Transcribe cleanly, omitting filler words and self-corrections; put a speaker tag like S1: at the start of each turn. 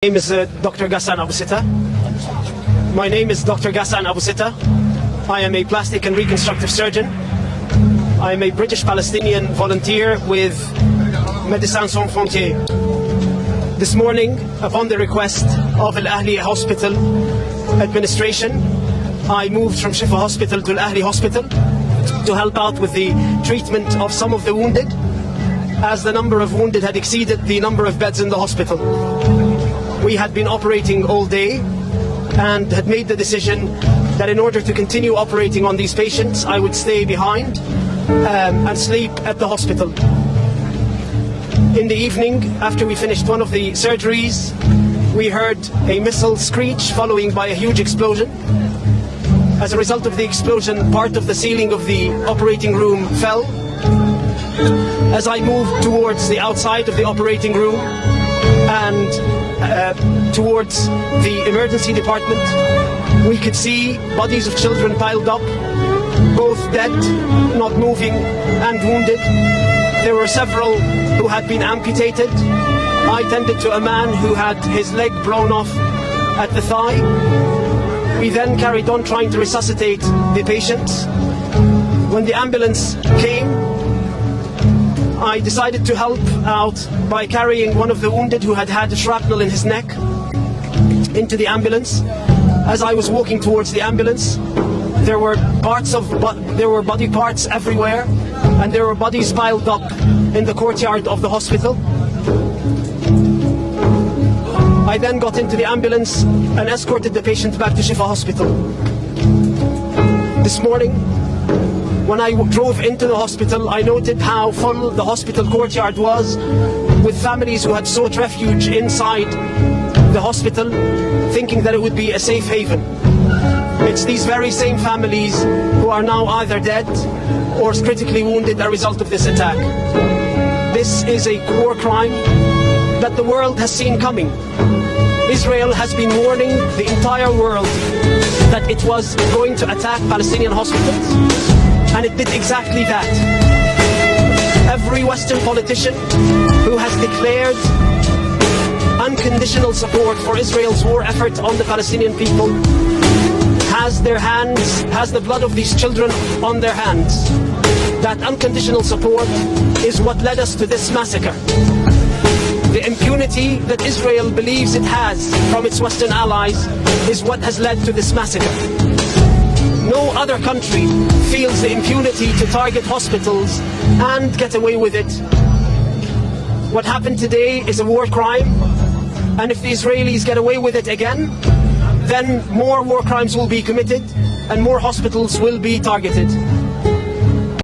S1: My name is Dr. Ghassan Abu Sitta. My name is Dr. Ghassan Abu Sitta. I am a plastic and reconstructive surgeon. I am a British-Palestinian volunteer with Médecins Sans Frontières. This morning, upon the request of Al Ahli Hospital administration, I moved from Shifa Hospital to Al Ahli Hospital to help out with the treatment of some of the wounded, as the number of wounded had exceeded the number of beds in the hospital. We had been operating all day and had made the decision that in order to continue operating on these patients, I would stay behind and sleep at the hospital. In the evening, after we finished one of the surgeries, we heard a missile screech following by a huge explosion. As a result of the explosion, part of the ceiling of the operating room fell. As I moved towards the outside of the operating room and towards the emergency department, we could see bodies of children piled up, both dead, not moving, and wounded. There were several who had been amputated. I tended to a man who had his leg blown off at the thigh. We then carried on trying to resuscitate the patients. When the ambulance came, I decided to help out by carrying one of the wounded who had had a shrapnel in his neck into the ambulance. As I was walking towards the ambulance, there were body parts everywhere, and there were bodies piled up in the courtyard of the hospital. I then got into the ambulance and escorted the patient back to Shifa Hospital. This morning, when I drove into the hospital, I noted how full the hospital courtyard was, with families who had sought refuge inside the hospital, thinking that it would be a safe haven. It's these very same families who are now either dead or critically wounded as a result of this attack. This is a war crime that the world has seen coming. Israel has been warning the entire world that it was going to attack Palestinian hospitals, and it did exactly that. Every Western politician who has declared unconditional support for Israel's war effort on the Palestinian people has the blood of these children on their hands. That unconditional support is what led us to this massacre. The impunity that Israel believes it has from its Western allies is what has led to this massacre. No other country feels the impunity to target hospitals and get away with it. What happened today is a war crime, and if the Israelis get away with it again, then more war crimes will be committed and more hospitals will be targeted.